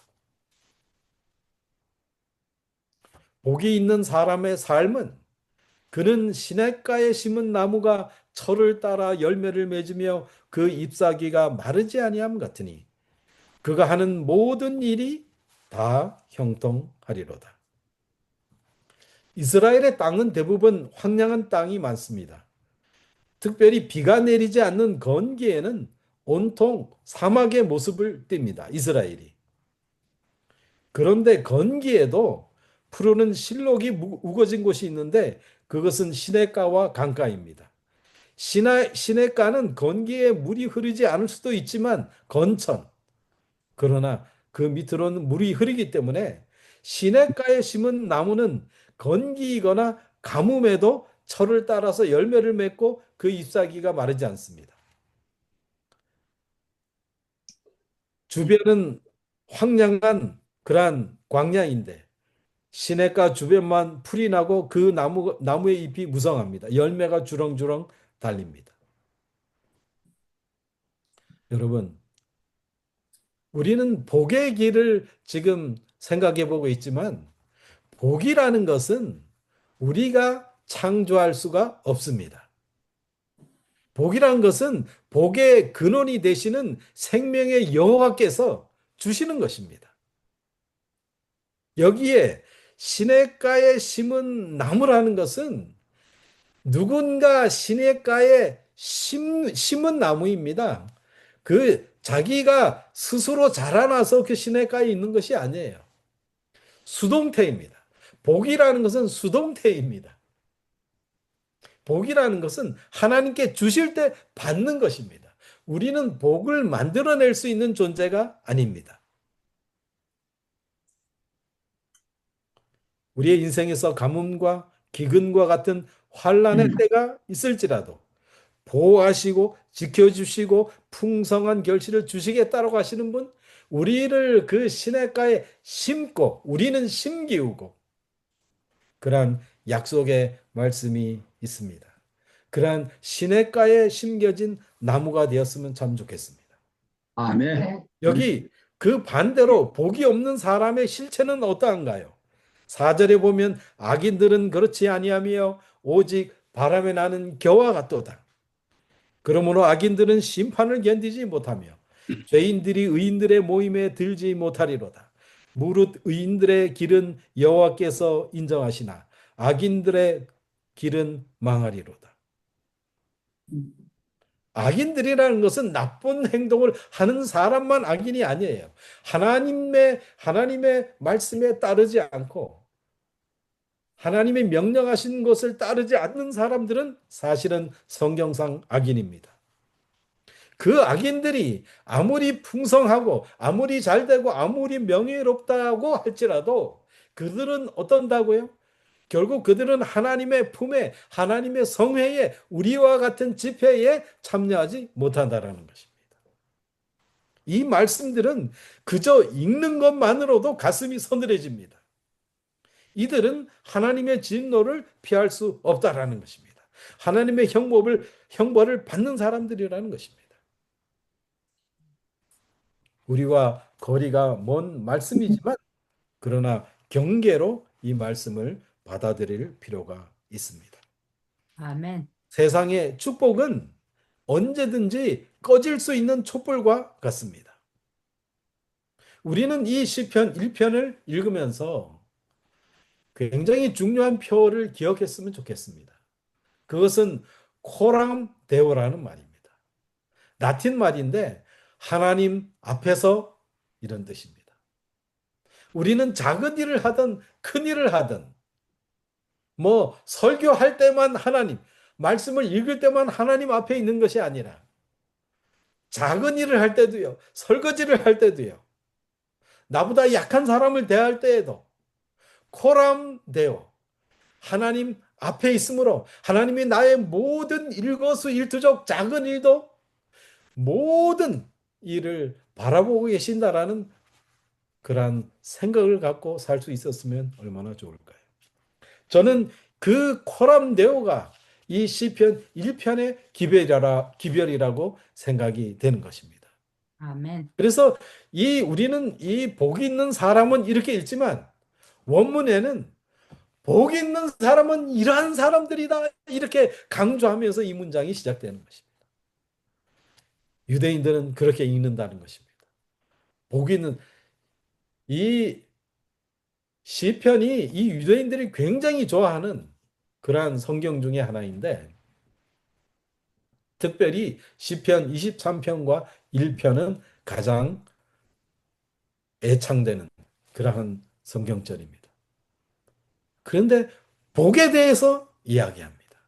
복이 있는 사람의 삶은 그는 시냇가에 심은 나무가 철을 따라 열매를 맺으며 그 잎사귀가 마르지 아니함 같으니 그가 하는 모든 일이 다 형통하리로다. 이스라엘의 땅은 대부분 황량한 땅이 많습니다. 특별히 비가 내리지 않는 건기에는 온통 사막의 모습을 띱니다. 이스라엘이. 그런데 건기에도 푸르는 실록이 우거진 곳이 있는데 그것은 시냇가와 강가입니다. 시냇가는 건기에 물이 흐르지 않을 수도 있지만 건천, 그러나 그 밑으로는 물이 흐르기 때문에 시냇가에 심은 나무는 건기이거나 가뭄에도 철을 따라서 열매를 맺고 그 잎사귀가 마르지 않습니다. 주변은 황량한 그러한 광야인데 시냇가 주변만 풀이 나고 그 나무의 잎이 무성합니다. 열매가 주렁주렁 달립니다. 여러분, 우리는 복의 길을 지금 생각해 보고 있지만 복이라는 것은 우리가 창조할 수가 없습니다. 복이라는 것은 복의 근원이 되시는 생명의 여호와께서 주시는 것입니다. 여기에 시냇가에 심은 나무라는 것은 누군가 시냇가에 심은 나무입니다. 그 자기가 스스로 자라나서 그 시냇가에 있는 것이 아니에요. 수동태입니다. 복이라는 것은 수동태입니다. 복이라는 것은 하나님께 주실 때 받는 것입니다. 우리는 복을 만들어낼 수 있는 존재가 아닙니다. 우리의 인생에서 가뭄과 기근과 같은 환난의 때가 있을지라도 보호하시고 지켜주시고 풍성한 결실을 주시겠다고 하시는 분, 우리를 그 시냇가에 심고 우리는 심기우고 그러한 약속의 말씀이 있습니다. 그러한 시냇가에 심겨진 나무가 되었으면 참 좋겠습니다. 아멘. 여기 그 반대로 복이 없는 사람의 실체는 어떠한가요? 4절에 보면 악인들은 그렇지 아니하며 오직 바람에 나는 겨와 같도다. 그러므로 악인들은 심판을 견디지 못하며 죄인들이 의인들의 모임에 들지 못하리로다. 무릇 의인들의 길은 여호와께서 인정하시나 악인들의 길은 망하리로다. 악인들이라는 것은 나쁜 행동을 하는 사람만 악인이 아니에요. 하나님의 말씀에 따르지 않고 하나님이 명령하신 것을 따르지 않는 사람들은 사실은 성경상 악인입니다. 그 악인들이 아무리 풍성하고 아무리 잘되고 아무리 명예롭다고 할지라도 그들은 어떤다고요? 결국 그들은 하나님의 품에, 하나님의 성회에, 우리와 같은 집회에 참여하지 못한다라는 것입니다. 이 말씀들은 그저 읽는 것만으로도 가슴이 서늘해집니다. 이들은 하나님의 진노를 피할 수 없다라는 것입니다. 하나님의 형벌을 받는 사람들이라는 것입니다. 우리와 거리가 먼 말씀이지만 그러나 경계로 이 말씀을 받아들일 필요가 있습니다. 아멘. 세상의 축복은 언제든지 꺼질 수 있는 촛불과 같습니다. 우리는 이 시편 1편을 읽으면서 굉장히 중요한 표를 기억했으면 좋겠습니다. 그것은 코람 데오라는 말입니다. 라틴 말인데 하나님 앞에서 이런 뜻입니다. 우리는 작은 일을 하든 큰 일을 하든 뭐 설교할 때만 하나님, 말씀을 읽을 때만 하나님 앞에 있는 것이 아니라 작은 일을 할 때도요, 설거지를 할 때도요, 나보다 약한 사람을 대할 때에도 코람되어 하나님 앞에 있으므로 하나님이 나의 모든 일거수일투족 작은 일도 모든 일을 바라보고 계신다라는 그러한 생각을 갖고 살 수 있었으면 얼마나 좋을까요? 저는 그 코람데오가 이 시편 1편의 기별이라고 생각이 되는 것입니다. 아멘. 그래서 우리는 이 복 있는 사람은 이렇게 읽지만 원문에는 복 있는 사람은 이러한 사람들이다 이렇게 강조하면서 이 문장이 시작되는 것입니다. 유대인들은 그렇게 읽는다는 것입니다. 복 있는 이 시편이 이 유대인들이 굉장히 좋아하는 그러한 성경 중에 하나인데 특별히 시편 23편과 1편은 가장 애창되는 그러한 성경절입니다. 그런데 복에 대해서 이야기합니다.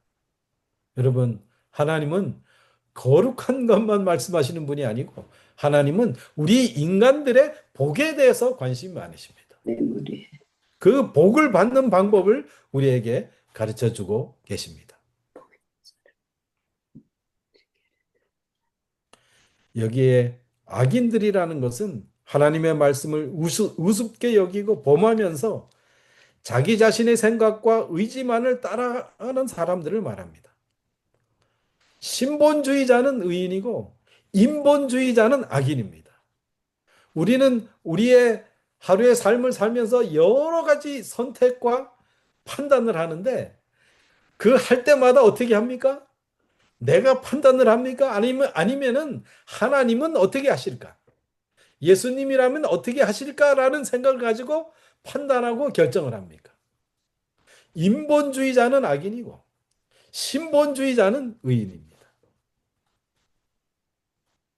여러분, 하나님은 거룩한 것만 말씀하시는 분이 아니고 하나님은 우리 인간들의 복에 대해서 관심이 많으십니다. 메모리. 그 복을 받는 방법을 우리에게 가르쳐 주고 계십니다. 여기에 악인들이라는 것은 하나님의 말씀을 우습게 여기고 범하면서 자기 자신의 생각과 의지만을 따라가는 사람들을 말합니다. 신본주의자는 의인이고 인본주의자는 악인입니다. 우리는 우리의 하루의 삶을 살면서 여러 가지 선택과 판단을 하는데 그 할 때마다 어떻게 합니까? 내가 판단을 합니까? 아니면은 하나님은 어떻게 하실까? 예수님이라면 어떻게 하실까라는 생각을 가지고 판단하고 결정을 합니까? 인본주의자는 악인이고 신본주의자는 의인입니다.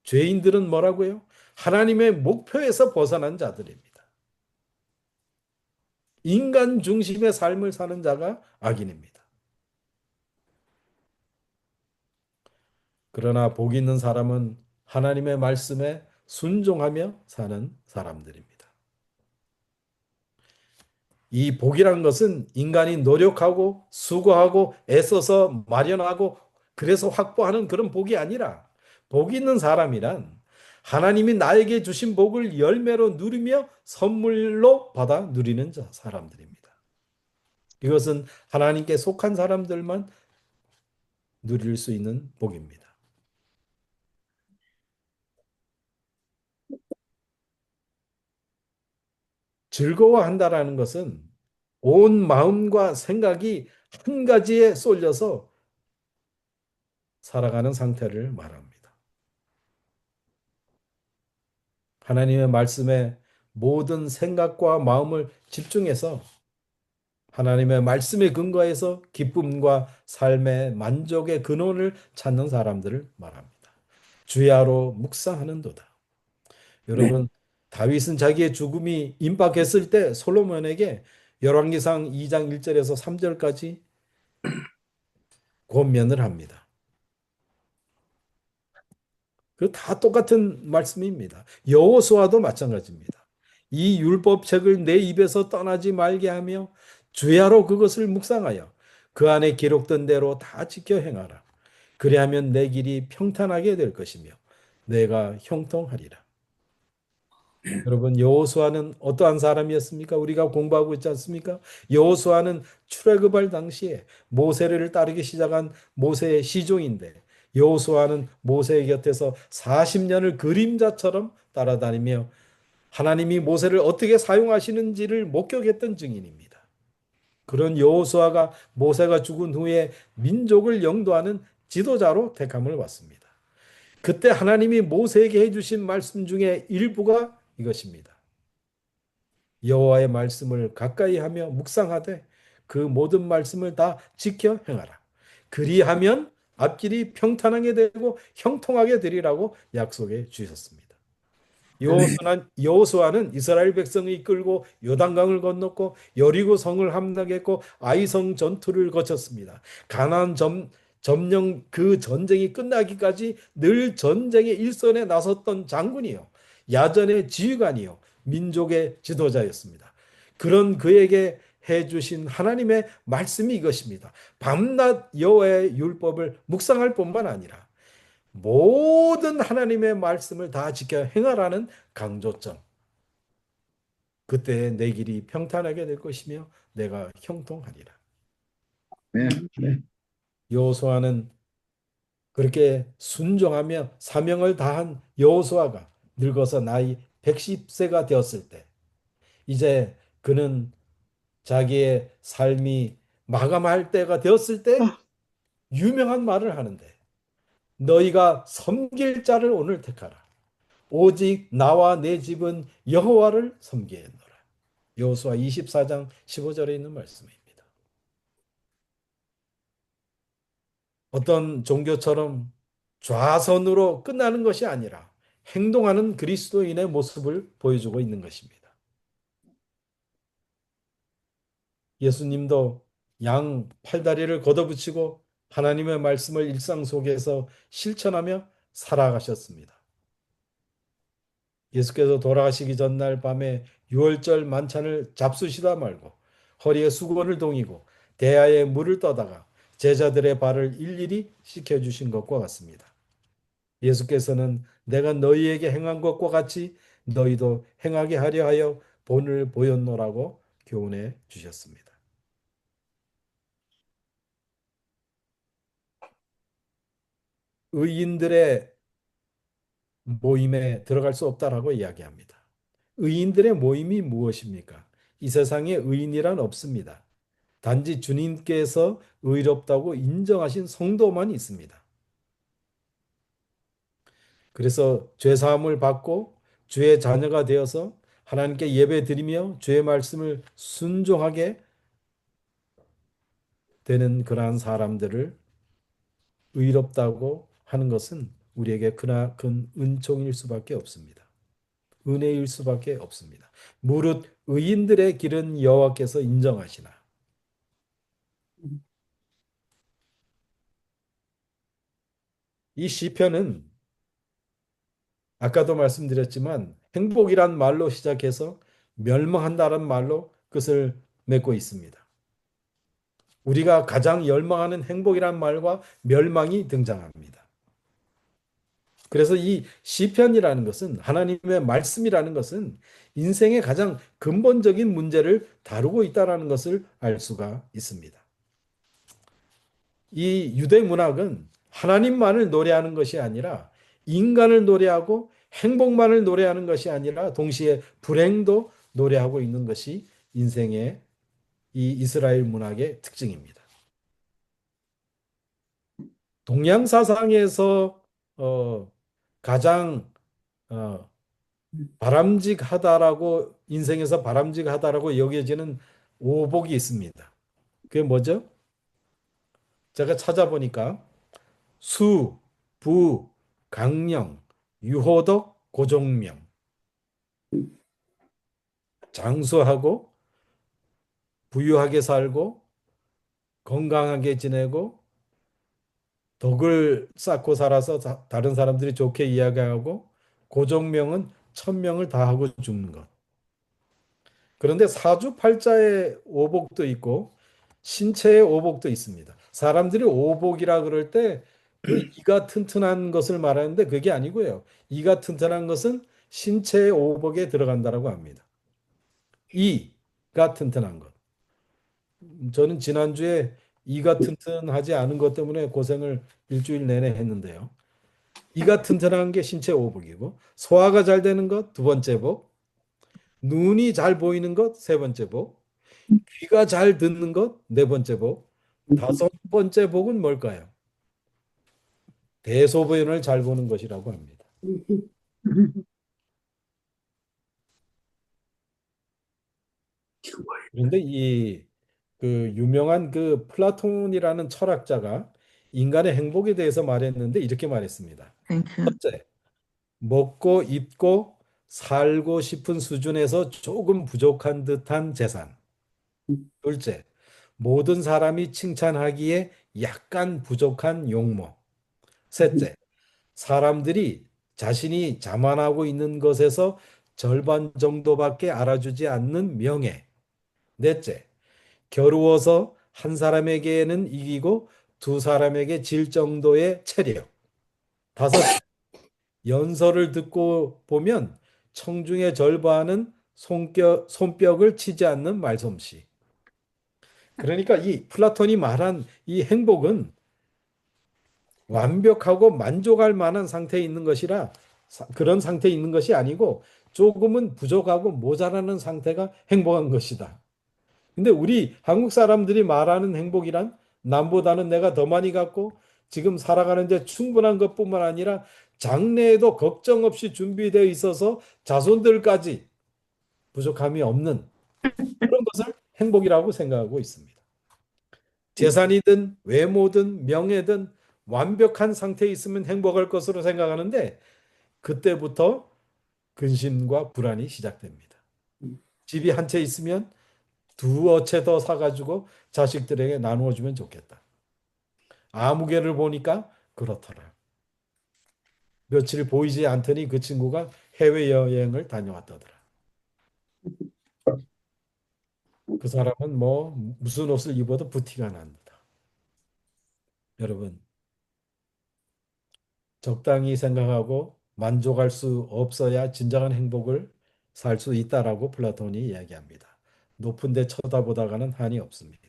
죄인들은 뭐라고요? 하나님의 목표에서 벗어난 자들입니다. 인간 중심의 삶을 사는 자가 악인입니다. 그러나 복 있는 사람은 하나님의 말씀에 순종하며 사는 사람들입니다. 이 복이란 것은 인간이 노력하고 수고하고 애써서 마련하고 그래서 확보하는 그런 복이 아니라 복 있는 사람이란 하나님이 나에게 주신 복을 열매로 누리며 선물로 받아 누리는 사람들입니다. 이것은 하나님께 속한 사람들만 누릴 수 있는 복입니다. 즐거워한다라는 것은 온 마음과 생각이 한 가지에 쏠려서 살아가는 상태를 말합니다. 하나님의 말씀에 모든 생각과 마음을 집중해서 하나님의 말씀에 근거해서 기쁨과 삶의 만족의 근원을 찾는 사람들을 말합니다. 주야로 묵상하는도다. 여러분, 다윗은 자기의 죽음이 임박했을 때 솔로몬에게 열왕기상 2장 1절에서 3절까지 권면을 합니다. 그 다 똑같은 말씀입니다. 여호수아도 마찬가지입니다. 이 율법책을 내 입에서 떠나지 말게 하며 주야로 그것을 묵상하여 그 안에 기록된 대로 다 지켜 행하라. 그리하면 내 길이 평탄하게 될 것이며 내가 형통하리라. 여러분, 여호수아는 어떠한 사람이었습니까? 우리가 공부하고 있지 않습니까? 여호수아는 출애굽할 당시에 모세를 따르기 시작한 모세의 시종인데 여호수아는 모세의 곁에서 40년을 그림자처럼 따라다니며 하나님이 모세를 어떻게 사용하시는지를 목격했던 증인입니다. 그런 여호수아가 모세가 죽은 후에 민족을 영도하는 지도자로 택함을 받습니다. 그때 하나님이 모세에게 해주신 말씀 중에 일부가 이것입니다. 여호와의 말씀을 가까이 하며 묵상하되 그 모든 말씀을 다 지켜 행하라. 그리하면 앞길이 평탄하게 되고 형통하게 되리라고 약속해 주셨습니다. 여호수아는 이스라엘 백성을 이끌고 요단강을 건넜고 여리고 성을 함락했고 아이성 전투를 거쳤습니다. 가나안 점령 그 전쟁이 끝나기까지 늘 전쟁의 일선에 나섰던 장군이요, 야전의 지휘관이요, 민족의 지도자였습니다. 그런 그에게 해주신 하나님의 말씀이 이것입니다. 밤낮 여호와의 율법을 묵상할 뿐만 아니라 모든 하나님의 말씀을 다 지켜 행하라는 강조점. 그때 내 길이 평탄하게 될 것이며 내가 형통하리라. 네. 네. 여호수아는 그렇게 순종하며 사명을 다한 여호수아가 늙어서 나이 110세가 되었을 때 이제 그는 자기의 삶이 마감할 때가 되었을 때 유명한 말을 하는데, 너희가 섬길 자를 오늘 택하라. 오직 나와 내 집은 여호와를 섬기겠노라. 여호수아 24장 15절에 있는 말씀입니다. 어떤 종교처럼 좌선으로 끝나는 것이 아니라 행동하는 그리스도인의 모습을 보여주고 있는 것입니다. 예수님도 양 팔다리를 걷어붙이고 하나님의 말씀을 일상 속에서 실천하며 살아가셨습니다. 예수께서 돌아가시기 전날 밤에 유월절 만찬을 잡수시다 말고 허리에 수건을 동이고 대야에 물을 떠다가 제자들의 발을 일일이 씻겨주신 것과 같습니다. 예수께서는 내가 너희에게 행한 것과 같이 너희도 행하게 하려 하여 본을 보였노라고 교훈해 주셨습니다. 의인들의 모임에 들어갈 수 없다라고 이야기합니다. 의인들의 모임이 무엇입니까? 이 세상에 의인이란 없습니다. 단지 주님께서 의롭다고 인정하신 성도만 있습니다. 그래서 죄 사함을 받고 주의 자녀가 되어서 하나님께 예배드리며 주의 말씀을 순종하게 되는 그러한 사람들을 의롭다고 하는 것은 우리에게 큰 은총일 수밖에 없습니다. 은혜일 수밖에 없습니다. 무릇 의인들의 길은 여호와께서 인정하시나. 이 시편은 아까도 말씀드렸지만 행복이란 말로 시작해서 멸망한다는 말로 끝을 맺고 있습니다. 우리가 가장 열망하는 행복이란 말과 멸망이 등장합니다. 그래서 이 시편이라는 것은, 하나님의 말씀이라는 것은 인생의 가장 근본적인 문제를 다루고 있다는 것을 알 수가 있습니다. 이 유대 문학은 하나님만을 노래하는 것이 아니라 인간을 노래하고 행복만을 노래하는 것이 아니라 동시에 불행도 노래하고 있는 것이 인생의 이 이스라엘 문학의 특징입니다. 동양 사상에서 가장 바람직하다라고, 인생에서 바람직하다라고 여겨지는 오복이 있습니다. 그게 뭐죠? 제가 찾아보니까 수, 부, 강령, 유호덕, 고종명. 장수하고 부유하게 살고 건강하게 지내고 덕을 쌓고 살아서 다른 사람들이 좋게 이야기하고, 고종명은 천명을 다하고 죽는 것. 그런데 사주팔자의 오복도 있고 신체의 오복도 있습니다. 사람들이 오복이라 그럴 때 그 이가 튼튼한 것을 말하는데 그게 아니고요. 이가 튼튼한 것은 신체의 오복에 들어간다라고 합니다. 이가 튼튼한 것. 저는 지난주에 이가 튼튼하지 않은 것 때문에 고생을 일주일 내내 했는데요. 이가 튼튼한 게 신체 오복이고, 소화가 잘 되는 것 두 번째 복, 눈이 잘 보이는 것 세 번째 복, 귀가 잘 듣는 것 네 번째 복, 다섯 번째 복은 뭘까요? 대소변을 잘 보는 것이라고 합니다. 그런데 이 그 유명한 그 플라톤이라는 철학자가 인간의 행복에 대해서 말했는데 이렇게 말했습니다. 첫째, 먹고 입고 살고 싶은 수준에서 조금 부족한 듯한 재산. 둘째, 모든 사람이 칭찬하기에 약간 부족한 용모. 셋째, 사람들이 자신이 자만하고 있는 것에서 절반 정도밖에 알아주지 않는 명예. 넷째, 겨루어서 한 사람에게는 이기고 두 사람에게 질 정도의 체력. 다섯째, 연설을 듣고 보면 청중의 절반은 손뼉을 치지 않는 말솜씨. 그러니까 이 플라톤이 말한 이 행복은 완벽하고 만족할 만한 상태에 있는 것이라 그런 상태에 있는 것이 아니고 조금은 부족하고 모자라는 상태가 행복한 것이다. 근데 우리 한국 사람들이 말하는 행복이란 남보다는 내가 더 많이 갖고 지금 살아가는데 충분한 것뿐만 아니라 장래에도 걱정 없이 준비되어 있어서 자손들까지 부족함이 없는 그런 것을 행복이라고 생각하고 있습니다. 재산이든 외모든 명예든 완벽한 상태에 있으면 행복할 것으로 생각하는데 그때부터 근심과 불안이 시작됩니다. 집이 한 채 있으면 두어 채 더 사가지고 자식들에게 나누어 주면 좋겠다. 아무개를 보니까 그렇더라. 며칠 보이지 않더니 그 친구가 해외여행을 다녀왔다더라. 그 사람은 뭐 무슨 옷을 입어도 부티가 납니다. 여러분, 적당히 생각하고 만족할 수 없어야 진정한 행복을 살 수 있다라고 플라톤이 이야기합니다. 높은 데 쳐다보다가는 한이 없습니다.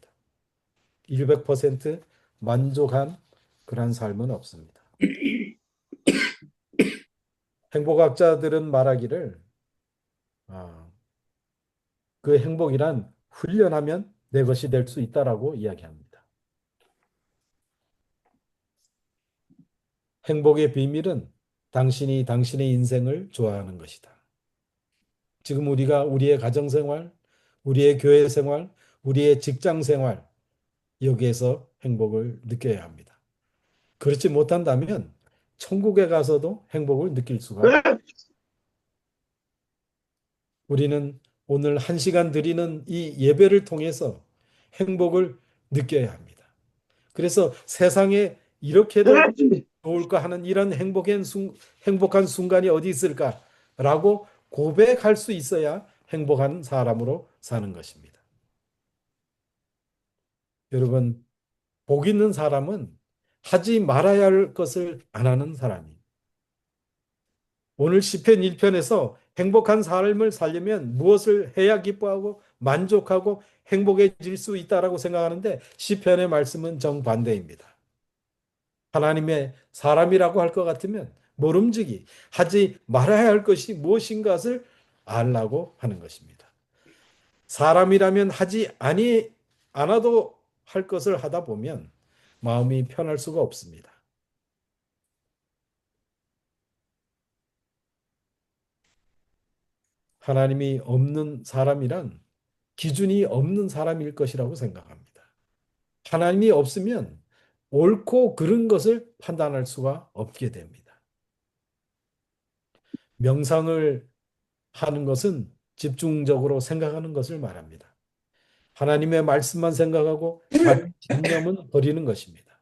100% 만족한 그런 삶은 없습니다. 행복학자들은 말하기를 그 행복이란 훈련하면 내 것이 될 수 있다라고 이야기합니다. 행복의 비밀은 당신이 당신의 인생을 좋아하는 것이다. 지금 우리가 우리의 가정생활, 우리의 교회생활, 우리의 직장생활 여기에서 행복을 느껴야 합니다. 그렇지 못한다면 천국에 가서도 행복을 느낄 수가 우리는 오늘 1시간 드리는 이 예배를 통해서 행복을 느껴야 합니다. 그래서 세상에 이렇게도 좋을까 하는 이런 행복한 순간이 어디 있을까라고 고백할 수 있어야 행복한 사람으로 사는 것입니다. 여러분, 복 있는 사람은 하지 말아야 할 것을 안 하는 사람입니다. 오늘 시편 1편에서 행복한 삶을 살려면 무엇을 해야 기뻐하고 만족하고 행복해질 수 있다라고 생각하는데 시편의 말씀은 정반대입니다. 하나님의 사람이라고 할 것 같으면 모름지기 하지 말아야 할 것이 무엇인가를 알라고 하는 것입니다. 사람이라면 하지 않아도 할 것을 하다 보면 마음이 편할 수가 없습니다. 하나님이 없는 사람이란 기준이 없는 사람일 것이라고 생각합니다. 하나님이 없으면 옳고 그른 것을 판단할 수가 없게 됩니다. 명상을 하는 것은 집중적으로 생각하는 것을 말합니다. 하나님의 말씀만 생각하고 자기 집념은 버리는 것입니다.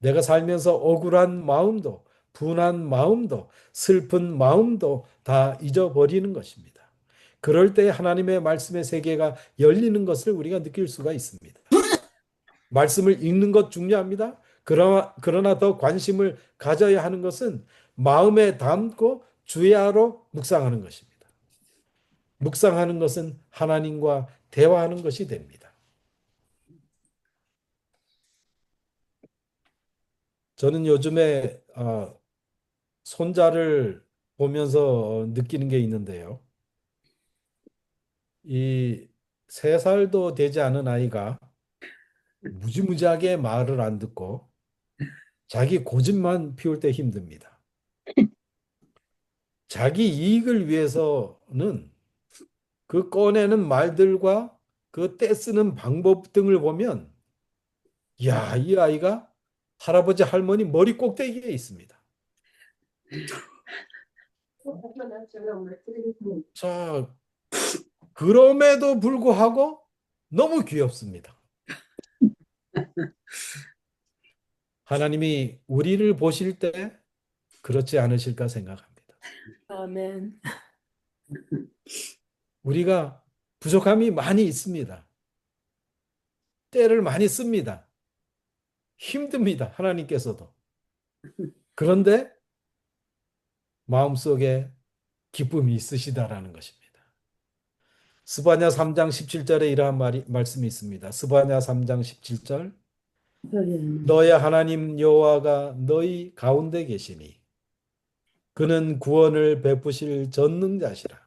내가 살면서 억울한 마음도 분한 마음도 슬픈 마음도 다 잊어버리는 것입니다. 그럴 때 하나님의 말씀의 세계가 열리는 것을 우리가 느낄 수가 있습니다. 말씀을 읽는 것 중요합니다. 그러나 더 관심을 가져야 하는 것은 마음에 담고 주야로 묵상하는 것입니다. 묵상하는 것은 하나님과 대화하는 것이 됩니다. 저는 요즘에 손자를 보면서 느끼는 게 있는데요. 이 3살도 되지 않은 아이가 무지무지하게 말을 안 듣고 자기 고집만 피울 때 힘듭니다. 자기 이익을 위해서는 그 꺼내는 말들과 그 떼쓰는 방법 등을 보면 야, 이 아이가 할아버지 할머니 머리 꼭대기에 있습니다. 자, 그럼에도 불구하고 너무 귀엽습니다. 하나님이 우리를 보실 때 그렇지 않으실까 생각합니다. 아멘. 우리가 부족함이 많이 있습니다. 때를 많이 씁니다. 힘듭니다. 하나님께서도. 그런데 마음속에 기쁨이 있으시다라는 것입니다. 스바냐 3장 17절에 이러한 말씀이 있습니다. 스바냐 3장 17절 너의 하나님 여호와가 너희 가운데 계시니 그는 구원을 베푸실 전능자시라.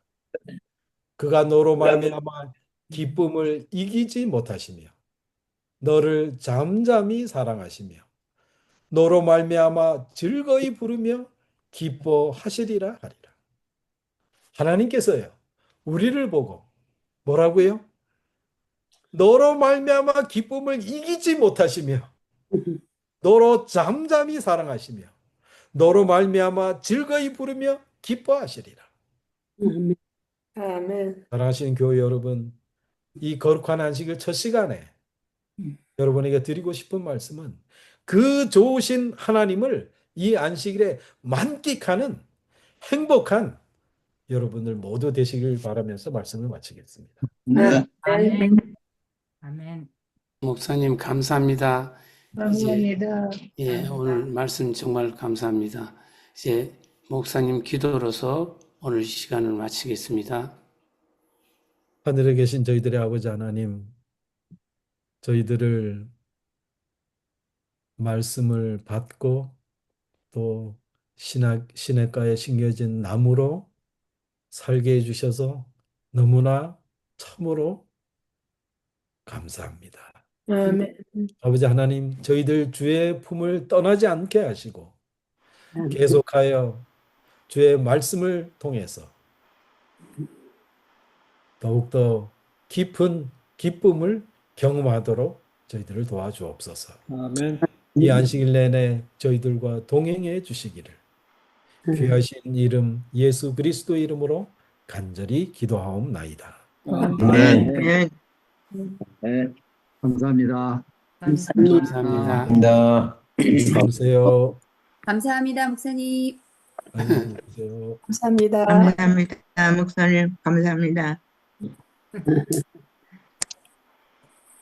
그가 너로 말미암아 기쁨을 이기지 못하시며 너를 잠잠히 사랑하시며 너로 말미암아 즐거이 부르며 기뻐하시리라 하리라. 하나님께서요. 우리를 보고 뭐라고요? 너로 말미암아 기쁨을 이기지 못하시며 너로 잠잠히 사랑하시며 너로 말미암아 즐거이 부르며 기뻐하시리라. 아멘. 사랑하시는 교회 여러분, 이 거룩한 안식일 첫 시간에 여러분에게 드리고 싶은 말씀은 그 좋으신 하나님을 이 안식일에 만끽하는 행복한 여러분들 모두 되시길 바라면서 말씀을 마치겠습니다. 네. 아멘. 아멘. 목사님 감사합니다. 이제 감사합니다. 오늘 말씀 정말 감사합니다. 이제 목사님 기도로서 오늘 시간을 마치겠습니다. 하늘에 계신 저희들의 아버지 하나님, 저희들을 말씀을 받고 또 시냇가에 심겨진 나무로 살게 해주셔서 너무나 참으로 감사합니다. 아멘. 아버지 하나님, 저희들 주의 품을 떠나지 않게 하시고 계속하여 주의 말씀을 통해서 더욱더 깊은 기쁨을 경험하도록 저희들을 도와주옵소서. 아멘. 이 안식일 내내 저희들과 동행해 주시기를 귀하신 이름 예수 그리스도 이름으로 간절히 기도하옵나이다. 네. 네. 감사합니다. 감사합니다. 감사해요. 감사합니다, 목사님. 안녕히 계세요. 감사합니다. 감사합니다, 목사님. 감사합니다.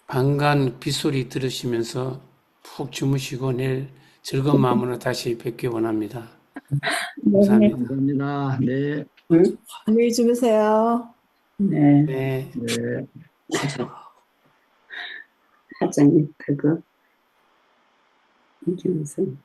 방간 빗소리 들으시면서 푹 주무시고 내일 즐거운 마음으로 다시 뵙기 원합니다. 감사합니다. 감사합니다. 네. 안녕히 주무세요. 네. 네. 네. 사장님, 그거. 이게 무슨.